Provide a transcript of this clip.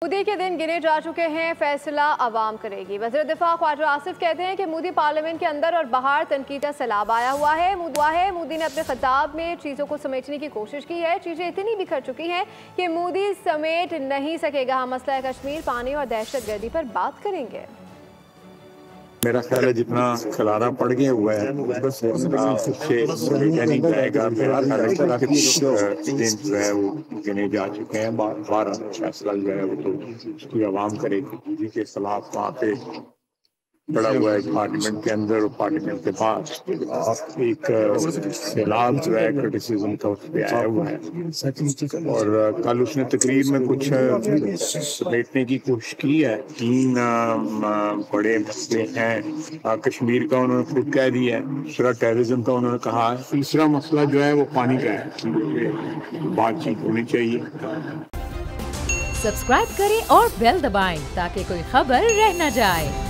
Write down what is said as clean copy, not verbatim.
मोदी के दिन गिने जा चुके हैं, फैसला अवाम करेगी। वज़ीर दिफा ख्वाजा आसिफ कहते हैं कि मोदी पार्लियामेंट के अंदर और बाहर तनकीद का सैलाब आया हुआ है। मोदी ने अपने खिताब में चीज़ों को समेटने की कोशिश की है। चीज़ें इतनी बिखर चुकी हैं कि मोदी समेट नहीं सकेगा। हम मसला कश्मीर, पानी और दहशतगर्दी पर बात करेंगे। मेरा ख्याल है जितना खलारा पड़ गया हुआ है उससे नहीं जाएगा। मेरा ख्याल है कि दिन जो है वो गिने जा चुके हैं। 12 फैसला जो है वो तो उसकी आवाम करेगी। मोदी के खिलाफ वहाँ पे पड़ा हुआ है पार्लियामेंट के अंदर और पार्लियामेंट के पास एक सैलाब जो है क्रिटिसिज्म का उस पर आया हुआ है। और कल उसने तकरीर में कुछ समेटने की कोशिश की है। 3 बड़े मसले हैं। कश्मीर का उन्होंने खुद कह दिया है, दूसरा टेररिज्म का उन्होंने कहा है, तीसरा मसला जो है वो पानी का है। बातचीत होनी चाहिए। सब्सक्राइब करें और बेल दबाएं ताकि कोई खबर रह न जाए।